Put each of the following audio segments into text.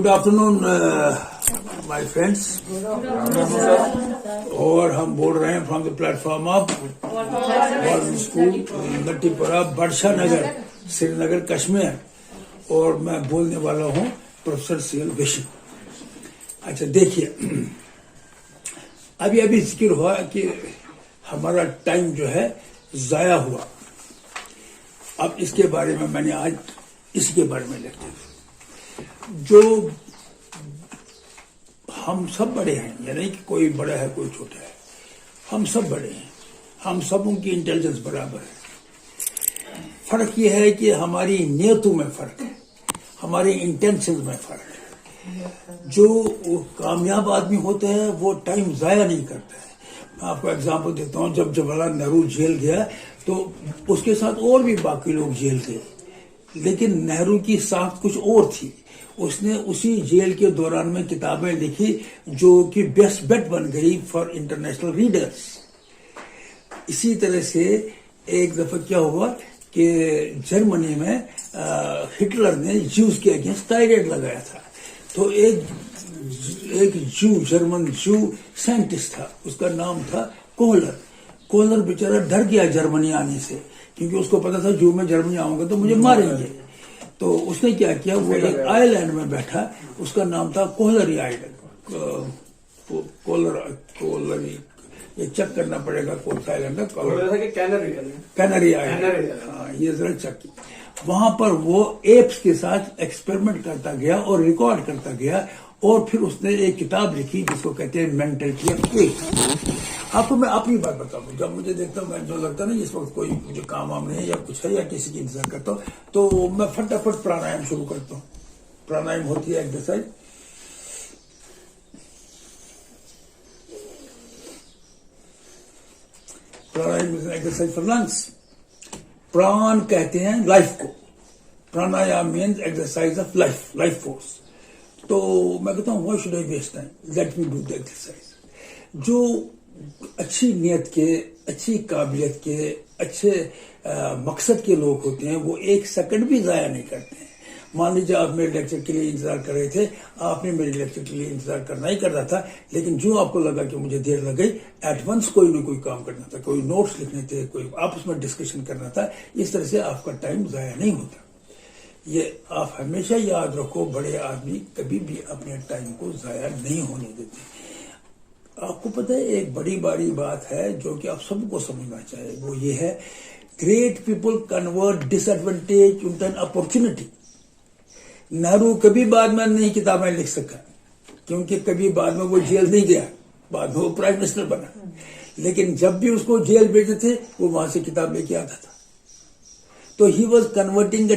Good afternoon my friends. और हम बोल रहे हैं from the platform of government school Lattipura Badshah Nagar Srinagar Kashmir. और मैं बोलने वाला हूं प्रोफेसर सीएल विश्व। अच्छा देखिए, अभी अभी जिक्र हुआ कि हमारा टाइम जो है जाया हुआ। अब इसके बारे में मैंने आज इसके बारे में लिखा। जो हम सब बड़े हैं, यानी कि कोई बड़ा है कोई छोटा है, हम सब बड़े हैं, हम सबों की इंटेलिजेंस बराबर है। फर्क यह है कि हमारी नियतों में फर्क है, हमारे इंटेंशन में फर्क है। जो कामयाब आदमी होते हैं वो टाइम जाया नहीं करता है। मैं आपको एग्जांपल देता हूँ, जब जवाहरलाल नेहरू जेल गया तो उसके साथ और भी बाकी लोग जेल गए, लेकिन नेहरू की साख कुछ और थी। उसने उसी जेल के दौरान में किताबें लिखी जो कि बेस्ट बेट बन गई फॉर इंटरनेशनल रीडर्स। इसी तरह से एक दफा क्या हुआ कि जर्मनी में हिटलर ने ज्यूज के अगेंस्ट टायरेट लगाया था। तो एक जर्मन जू साइंटिस्ट था, उसका नाम था कोहलर। कोहलर बेचारा डर गया जर्मनी आने से, क्योंकि उसको पता था जू में जर्मनी आऊंगा तो मुझे मारेंगे। तो उसने क्या किया, वो एक आइलैंड में बैठा, उसका नाम था कोहलरी आइलैंड। कोहलरी, ये चेक करना पड़ेगा कौन सा आइलैंड है। कैनरी आइलैंड, हाँ, ये जरा चेक। वहां पर वो एप्स के साथ एक्सपेरिमेंट करता गया और रिकॉर्ड करता गया, और फिर उसने एक किताब लिखी जिसको कहते हैं मेंटलिटी ऑफ एप्स। आपको मैं अपनी बात बताऊं, जब मुझे देखता हूं, मैं जो लगता नहीं इस वक्त कोई मुझे काम वाम नहीं है या कुछ है या किसी की इंतजार करता हूं, तो मैं फटाफट प्राणायाम शुरू करता हूं। प्राणायाम होती है exercise. Pranayama is exercise for lungs. प्राण कहते हैं लाइफ को, pranayama means exercise of life force. तो मैं कहता हूं why should I waste time, let me do the exercise. जो अच्छी नीयत के, अच्छी काबिलियत के, अच्छे मकसद के लोग होते हैं वो एक सेकंड भी जाया नहीं करते हैं। मान लीजिए आप मेरे लेक्चर के लिए इंतजार कर रहे थे, आपने मेरे लेक्चर के लिए इंतजार करना ही करना था, लेकिन जो आपको लगा कि मुझे देर लग गई, एट वंस कोई न कोई काम करना था, कोई नोट्स लिखने थे, कोई आपस में डिस्कशन करना था। इस तरह से आपका टाइम जाया नहीं होता। ये आप हमेशा याद रखो, बड़े आदमी कभी भी अपने टाइम को जाया नहीं होने देते। आपको पता है एक बड़ी बात है जो कि आप सबको समझना चाहिए, वो ये है, great people convert disadvantage into an opportunity. Nehru कभी बाद में नहीं किताबें लिख सका, क्योंकि कभी बाद में वो जेल नहीं गया, बाद में वो प्राइम मिनिस्टर बना। लेकिन जब भी उसको जेल भेजते थे वो वहां से किताब लेके आता था। तो he was converting the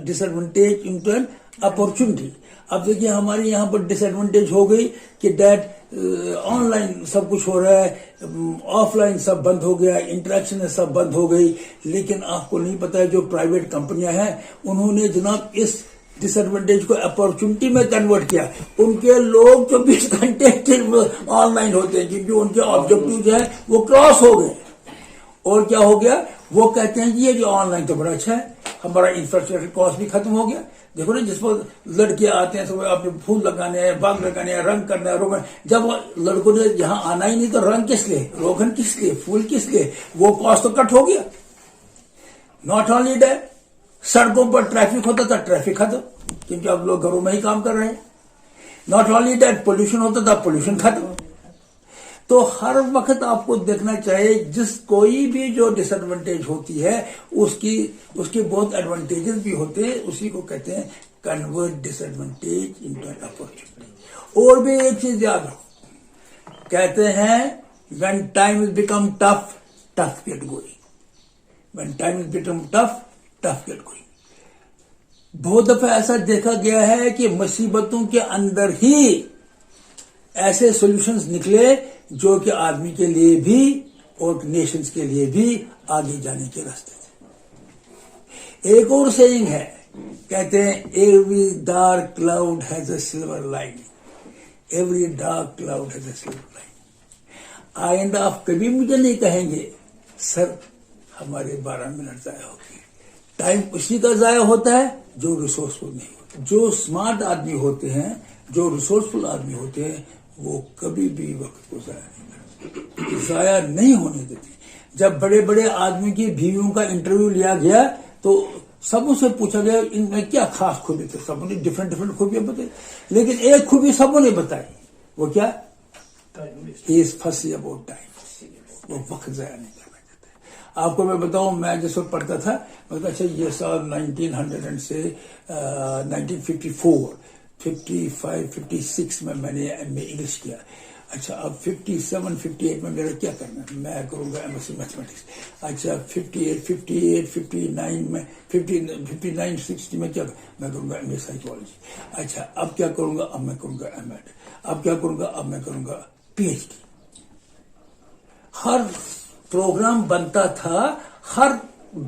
disadvantage into an opportunity. अब देखिए हमारे यहाँ पर डिसएडवांटेज हो गई कि डैट ऑनलाइन सब कुछ हो रहा है, ऑफलाइन सब बंद हो गया, इंटरेक्शन सब बंद हो गई। लेकिन आपको नहीं पता है जो प्राइवेट कंपनियां हैं उन्होंने जनाब इस डिसएडवांटेज को अपॉर्चुनिटी में कन्वर्ट किया। उनके लोग 24 घंटे ऑनलाइन होते हैं, क्योंकि उनके ऑब्जेक्टिव जो है वो क्रॉस हो गए। और क्या हो गया, वो कहते हैं कि ये जो ऑनलाइन तो बड़ा अच्छा है, हमारा इंफ्रास्ट्रक्चर कॉस्ट भी खत्म हो गया। देखो ना, जिस पर लड़के आते हैं सब अपने फूल लगाने हैं, बाग लगाने हैं, रंग करना है, रोगन। जब लड़कों ने यहाँ आना ही नहीं तो रंग किस लिए, रोगन किस लिए, फूल किस लिए, वो कॉस्ट तो कट हो गया। नॉट ओनली दैट, सड़कों पर ट्रैफिक होता था, ट्रैफिक खत्म, क्योंकि अब लोग घरों में ही काम कर रहे हैं। नॉट ओनली दैट, पोल्यूशन होता था, पोल्यूशन खत्म। तो हर वक्त आपको देखना चाहिए जिस कोई भी जो डिसएडवांटेज होती है उसके बहुत एडवांटेजेस भी होते हैं। उसी को कहते हैं convert disadvantage into an opportunity. और भी एक चीज याद रखो, कहते हैं when time is become tough, tough get going. When time is become tough, tough get going. बहुत दफा ऐसा देखा गया है कि मुसीबतों के अंदर ही ऐसे सॉल्यूशंस निकले जो कि आदमी के लिए भी और नेशंस के लिए भी आगे जाने के रास्ते थे। एक और सेइंग है, कहते हैं every dark cloud has a silver lining. Every dark cloud has a silver lining. आइंदा आप कभी मुझे नहीं कहेंगे सर हमारे 12 मिनट जाया हो गए, ٹائم اسی کا ضائع ہوتا ہے جو ریسورسفل نہیں ہوتا. جو اسمارٹ آدمی ہوتے ہیں, جو ریسورسفل آدمی ہوتے ہیں, وہ کبھی بھی وقت کو ضائع نہیں کرتے, ضائع نہیں ہونے دیتے. جب بڑے بڑے آدمی کی بیویوں کا انٹرویو لیا گیا تو سبوں سے پوچھا گیا ان میں کیا خاص خوبی تھے, سبوں نے ڈفرینٹ خوبیاں بتائی, لیکن ایک خوبی سبوں نے بتائی, وہ کیا, ہی از فسی اباؤٹ ٹائم, وہ وقت ضائع نہیں کرنا چاہتے. آپ کو میں بتاؤں, میں جس وقت پڑھتا تھا, اچھا یہ سال 1900 سے 1954 55 56 میں نے ایم اے انگلش کیا. اچھا اب 57 58 میں میرا کیا کرنا ہے, میں کروں گا ایم ایس سی میتھمیٹکس. اچھا 58 59 میں 59 60 میں کیا میں کروں گا ایم اے سائیکالوجی. اچھا اب کیا کروں گا, اب میں کروں گا ایم ایڈ. اب کیا کروں گا, اب میں کروں گا پی ایچ ڈی. ہر پروگرام بنتا تھا ہر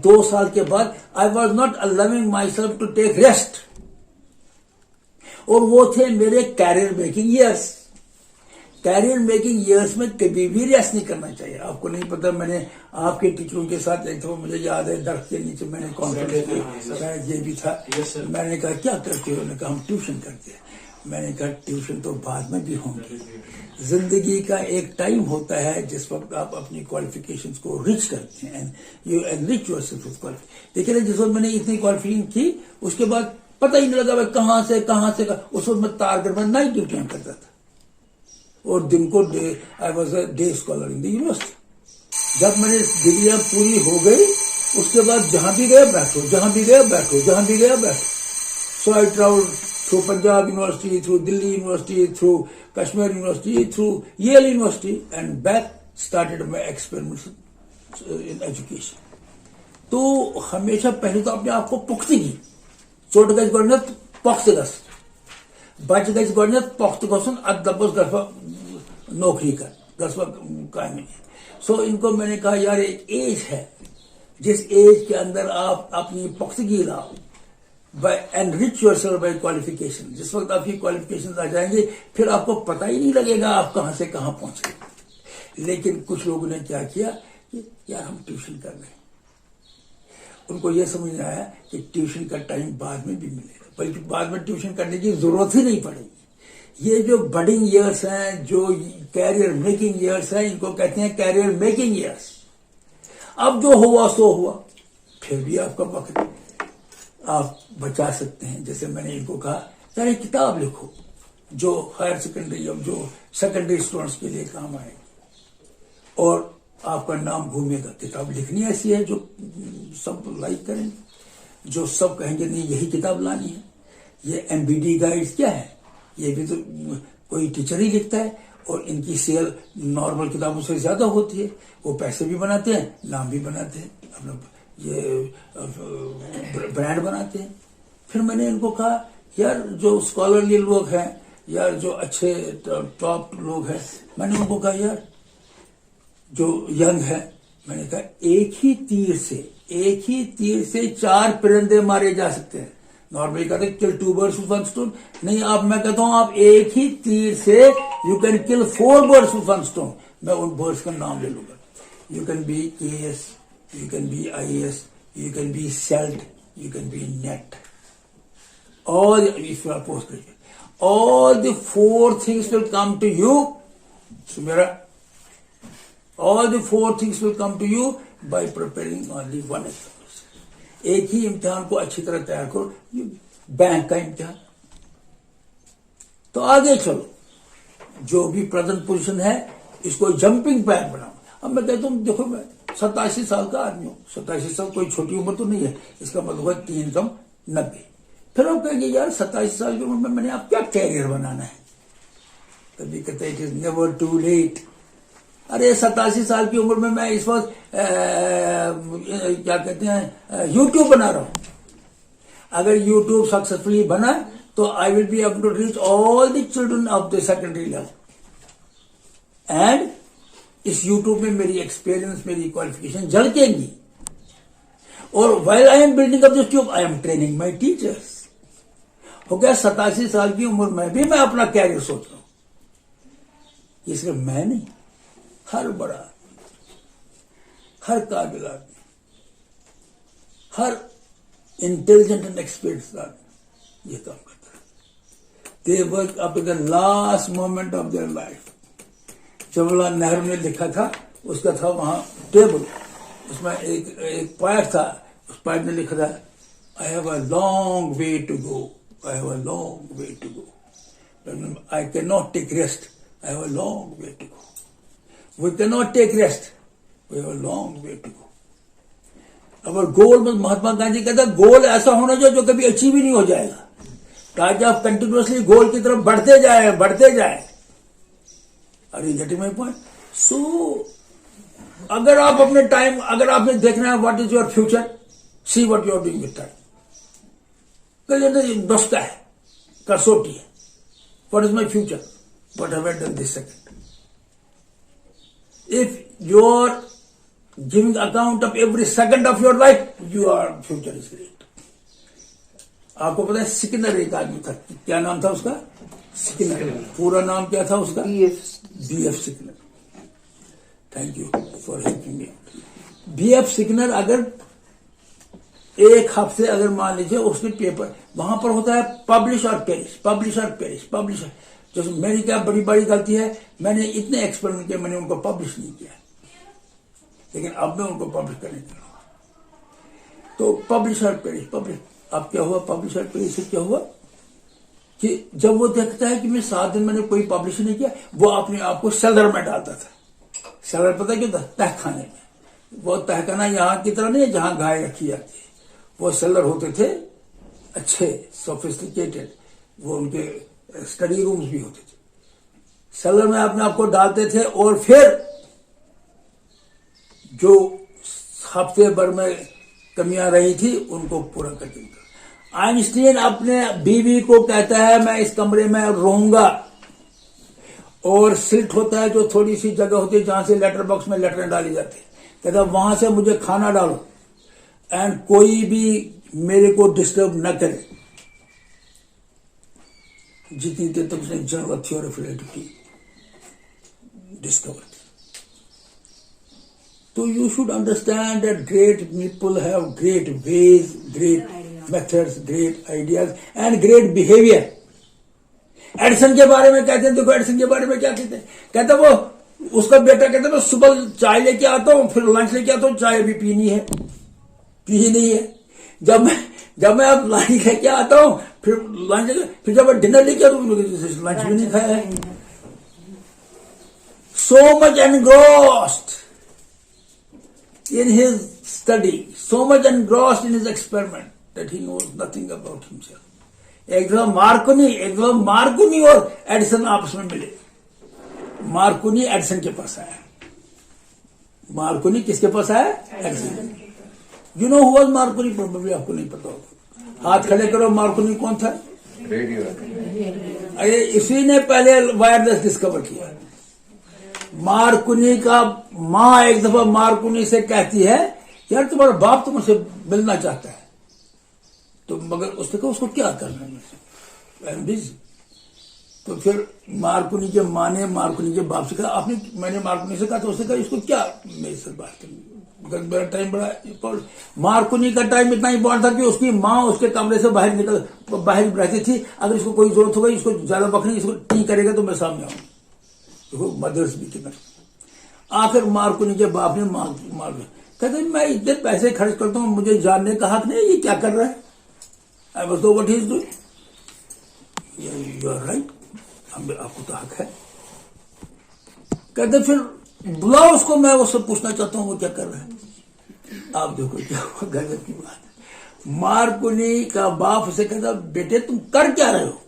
2 سال کے بعد. I was not allowing myself to take rest, اور وہ تھے میرے career making years. Career making years میں کبھی بھی ریسٹ نہیں کرنا چاہیے. آپ کو نہیں پتا, میں نے آپ کے ٹیچروں کے ساتھ ایک دفعہ مجھے یاد ہے درخت کے نیچے میں نے کانفرنس کی, یہ بھی تھا. میں نے کہا کیا کرتے ہو, نے کہا ہم ٹیوشن کرتے ہیں. میں نے کہا ٹیوشن تو بعد میں بھی ہوں گی. زندگی کا ایک ٹائم ہوتا ہے جس وقت آپ اپنی کوالیفیکیشنز کو ریچ کرتے ہیں, you enrich your self with qualification. دیکھیں نا, جس وقت میں نے اتنی کوالیفیکیشن کی اس کے بعد پتہ ہی نہیں لگا میں کہاں سے اس وقت میں تارگڑھ میں نائٹ ڈیوٹیاں کرتا تھا, اور دن کو I was a day scholar in the university. جب میں نے ڈگریاں پوری ہو گئی اس کے بعد جہاں بھی گیا بیٹھو, جہاں بھی گیا بیٹھو, جہاں بھی گیا بیٹھو. So I travel through Punjab university, through Delhi university, through Kashmir university, through Yale university, and back started my experiments in education. تو ہمیشہ پہلے تو اپنے آپ کو پختگی, چوٹ گژھِ گۄڈنٮ۪تھ پۄختہٕ گژھٕنۍ, بچہ گژھِ گۄڈنٮ۪تھ پۄختہٕ گژھُن, ادٕ دپس گژھٕ بہٕ نوکری کر, گژھٕ بہٕ کامہِ. سو ان کو میں نے کہا یار ایک ایج ہے جس ایج کے اندر آپ اپنی پختگی لاؤ, by enrich your self by qualification. جس وقت آپ کی کوالیفیکیشن آ جائیں گے پھر آپ کو پتہ ہی نہیں لگے گا آپ کہاں سے کہاں پہنچے. لیکن کچھ لوگوں نے کیا کیا کہ یار ہم ٹیوشن کر رہے ہیں, ان کو یہ سمجھ میں آیا کہ ٹیوشن کا ٹائم بعد میں بھی ملے گا, بلکہ بعد میں ٹیوشن کرنے کی ضرورت ہی نہیں پڑے گی. یہ جو بڈنگ ایئرس ہیں, جو کیریئر میکنگ ایئرس ہیں, ان کو کہتے ہیں کیریئر میکنگ ایئرس. اب جو ہوا سو ہوا, پھر بھی آپ کا وقت آپ بچا سکتے ہیں. جیسے میں نے ان کو کہا یار ایک کتاب لکھو جو ہائر سیکنڈری یا جو سیکنڈری اسٹوڈنٹس کے لیے کام آئے گی, اور آپ کا نام گھومے گا. کتاب لکھنی ایسی ہے جو سب لائک کریں گے, جو سب کہیں گے نہیں یہی کتاب لانی ہے. یہ ایم بی ڈی گائیڈ کیا ہے, یہ بھی تو کوئی ٹیچر ہی لکھتا ہے, اور ان کی سیل نارمل کتابوں سے زیادہ ہوتی ہے. وہ پیسے بھی بناتے ہیں, نام بھی بناتے ہیں, اپنا یہ برانڈ بناتے ہیں. پھر میں نے ان کو کہا یار جو اسکالرلی لوگ ہیں یا جو اچھے ٹاپ لوگ ہیں, میں نے ان کو کہا یار جو ینگ ہے, میں نے کہا ایک ہی تیر سے 4 پرندے مارے جا سکتے ہیں. نارملی کہتے ہیں کل 2 birds with 1 stone. نہیں, آپ میں کہتا ہوں آپ ایک ہی تیر سے یو کین کل 4 birds with 1 stone. میں ان برڈس کا نام لے لوں گا. You can be AS, you can be IAS, you can be SELT, you can be NET. All if you are post-graduate, all the 4 things will come to you. Sumera, all the 4 things will come to you by preparing only one exam. ایک ہی امتحان کو اچھی طرح تیار کرو, bank کا امتحان. تو آگے چلو, جو بھی پریزنٹ پوزیشن ہے اس کو جمپنگ پیڈ بناؤ. اب میں کہتا ہوں دیکھو میں 87 سال کا آدمی ہوں, 87 سال کوئی چھوٹی عمر تو نہیں ہے, اس کا مطلب ہے 3 کم 90. پھر آپ کہیں گے یار 27 سال کی عمر میں نے آپ کیا کیریئر بنانا ہے, تبھی کہتے ہیں it is never too late. ارے 87 سال کی عمر میں اس وقت کیا کہتے ہیں یوٹیوب بنا رہا ہوں. اگر یوٹیوب سکسیسفلی بنا تو I will be able to reach all the children of the secondary level. And اس یوٹیوب میں میری ایکسپیرئنس, میری کوالیفیکیشن جھلکیں گی. اور while I am building up this tube, I am training my teachers. ہو گیا 87 سال کی عمر میں بھی میں اپنا کیریئر سوچ رہا ہوں. یہ صرف میں نہیں, ہر بڑا آدمی, ہر قابل آدمی, ہر इंटेलिजेंट एंड एक्सपीरियंस्ड आदमी ये काम करता है. They work up to the last moment of their life. Jawaharlal Nehru ने लिखा था, उसका था वहां टेबल, उसमें एक पॉइंट था, उस पॉइंट ने लिखा था, I have a long way to go. I have a long way to go. I cannot take rest. I have a long way to go. We cannot take rest. We have a long way to go. अगर गोल में महात्मा गांधी कहता गोल ऐसा होना चाहिए जो कभी achieve ही नहीं हो जाएगा, ताकि आप कंटिन्यूसली गोल की तरफ बढ़ते जाए. Are you getting my point? So अगर आप अपने टाइम, अगर आपने देखना है what is your future, see what you are doing with time. नुस्खा है, कसौटी है. What is my future, what have I done this second. If you are giving account of every second of your life, your future is great. आपको पता है सिकंदर एक आदमी था, क्या नाम था उसका? सिकंदर. पूरा नाम क्या था उसका? BF Sikandar. Thank you for helping me. BF Sikandar अगर एक हफ्ते, अगर मान लीजिए उसके पेपर वहां पर होता है पब्लिश और पेरिश. जैसे मेरी क्या बड़ी गलती है, मैंने इतने एक्सपेरिमेंट किए, मैंने उनको पब्लिश नहीं किया, लेकिन अब मैं उनको पब्लिश करने जा रहा हूं. तो पब्लिश और पेरिश. अब क्या हुआ पब्लिश और पेरिश से? क्या हुआ कि जब वो देखता है कि मैं 7 दिन मैंने कोई पब्लिश नहीं किया, वो अपने आप को सेलर में डालता था. सेलर पता क्यों था? तहखाने में. वो तहखाना यहाँ की तरह नहीं है जहां गाय रखी जाती है. वो सेलर होते थे अच्छे, सोफिस्टिकेटेड. वो उनके स्टडी रूम्स भी होते थे. सेलर में अपने आप को डालते थे और फिर जो हफ्ते भर में कमियां रही थी उनको पूरा कर देंगे. आइंस्टीन अपने बीवी को कहता है मैं इस कमरे में रहूंगा, और सिल्ट होता है जो थोड़ी सी जगह होती है जहां से लेटर बॉक्स में लेटर डाली जाती है, कहता वहां से मुझे खाना डालो एंड कोई भी मेरे को डिस्टर्ब न करे. जितनी देर तक उसने general theory of relativity discover की. तो you should understand that great people have great ways, great methods, great ideas and great behaviour. Edison के बारे में कहते हैं, देखो एडिसन के बारे में क्या कहते हैं, कहता वो उसका बेटा कहता मैं सुबह चाय लेके आता हूं, फिर लंच लेके आता हूं, चाय भी पी नहीं है. जब मैं अब लंच लेके आता हूं, फिर जब मैं डिनर लेके आता हूं, लंच भी नहीं खाया है. So much engrossed in his study, so much engrossed in his experiment that he knows nothing about himself. एक दफा मार्कोनी और एडिसन आपस में मिले. मार्कोनी एडिसन के पास आया. मार्कोनी किसके पास आया? Edison. You know who was Markovnikov? Probably आपको नहीं पता होगा. हाथ खड़े करो. मार्कोनी कौन था? रेडियो. अरे इसी ने पहले वायरलेस डिस्कवर किया. मार्कोनी का माँ एक दफा मार्कोनी से कहती है यार तुम्हारा बाप तुमसे मिलना चाहता है. तो मगर उसने कहा उसको क्या करना है, आई एम बिजी. तो फिर मार्कोनी के माँ ने मार्कोनी के बाप से कहा मैंने मार्कोनी से कहा, तो उसने कहा इसको क्या मेरे से बात करनी, मेरा टाइम बड़ा. मार्कोनी का टाइम इतना इंपॉर्टेंट था कि उसकी माँ उसके कमरे से बाहर रहती थी. अगर इसको कोई जरूरत होगी, इसको ज्यादा बकरी इसको टी करेगा तो मैं सामने आऊंगा. देखो मदर्स भी कितना. आखिर मार्कोनी के बाप ने मार कहते मैं इतने पैसे खर्च करता हूं, मुझे जानने का हक नहीं, ये क्या कर रहा है. I was know what he is doing. You are right, आपको तो हक है. कहते फिर बुलाओ उसको, मैं उससे पूछना चाहता हूं वो क्या कर रहा है. आप देखो क्या हुआ, गजब की बात. मार्कोनी का बाप उसे कहता बेटे तुम कर क्या रहे हो.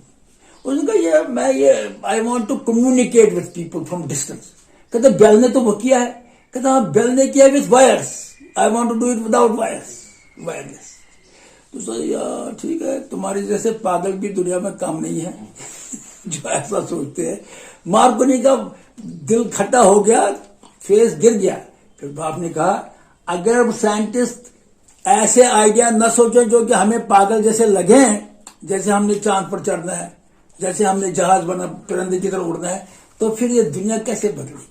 उसने कहा I want to communicate with people from distance. कहते बेल ने तो वो किया है. कहता हाँ बेल ने किया with wires, I want to do it without wireless. तो सर यार ठीक है, तुम्हारी जैसे पागल भी दुनिया में काम नहीं है जो ऐसा सोचते हैं. मार्कोनी का दिल खट्टा हो गया, फेस गिर गया. फिर बाप ने कहा अगर साइंटिस्ट ऐसे आइडिया न सोचे जो कि हमें पागल जैसे लगे, जैसे हमने चांद पर चढ़ना है, जैसे हमने जहाज बना परिंदे की तरह उड़ना है, तो फिर ये दुनिया कैसे बदलेगी.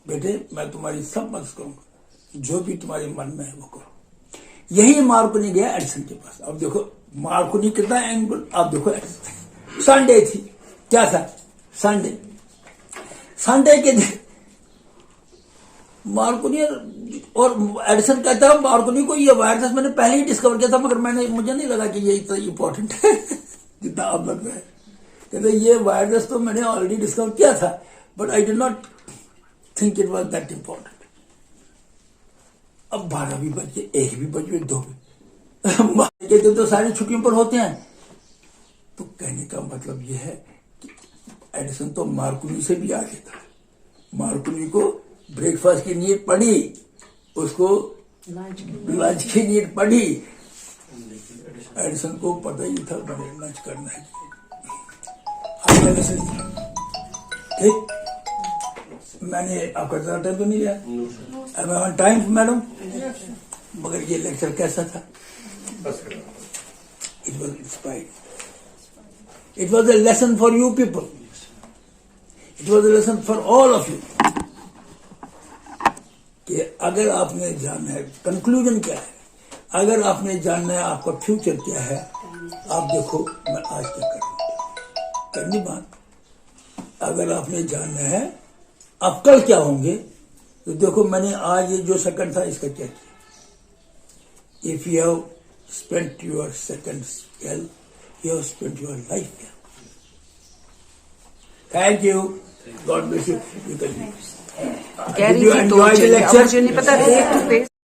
बेटे मैं तुम्हारी सब मदद करूंगा, जो भी तुम्हारे मन में है वो करो. یہی مارکونی گیا ایڈیسن کے پاس. اب دیکھو مارکونی کتنا اینگل, اب دیکھو سنڈے تھی, کیا تھا سنڈے کے دن مارکونی اور ایڈیسن کہتا ہے مارکونی کو یہ وائرس میں نے پہلے ہی ڈسکور کیا تھا, مگر مجھے نہیں لگا کہ یہ اتنا امپورٹنٹ ہے جتنا اب لگ رہا ہے. کہتے یہ وائرس تو میں نے آلریڈی ڈسکور کیا تھا, but I did not think it was that important. اب 12 بھی بج گئے, 1 بھی بج گئے, 2 بھی کے دن تو ساری چھٹیوں پر ہوتے ہیں. تو کہنے کا مطلب یہ ہے کہ ایڈیسن تو مارکونی سے بھی آگے تھا. مارکونی کو بریک فاسٹ کی نیڈ پڑی, اس کو لنچ کی نیڈ پڑی. ایڈیسن کو پتہ ہی تھا میں نے لنچ کرنا ہے. ٹھیک, میں نے آپ کا زیادہ ٹائم تو نہیں لیا ٹائم میڈم, مگر یہ لیکچر کیسا تھا؟ It was inspiring. It was a lesson for you people. It was a lesson for all of you. کہ اگر آپ نے جاننا ہے کنکلوژن کیا ہے, اگر آپ نے جاننا ہے آپ کا فیوچر کیا ہے, آپ دیکھو میں آج کیا کرنی بات. اگر آپ نے جاننا ہے آپ کل کیا ہوں گے, تو دیکھو میں نے آج یہ جو سیکنڈ تھا اس کا کیا کیا. If you have spent your seconds well, you have spent your life well. Thank you. God bless you. You can leave. Did you enjoy the lecture?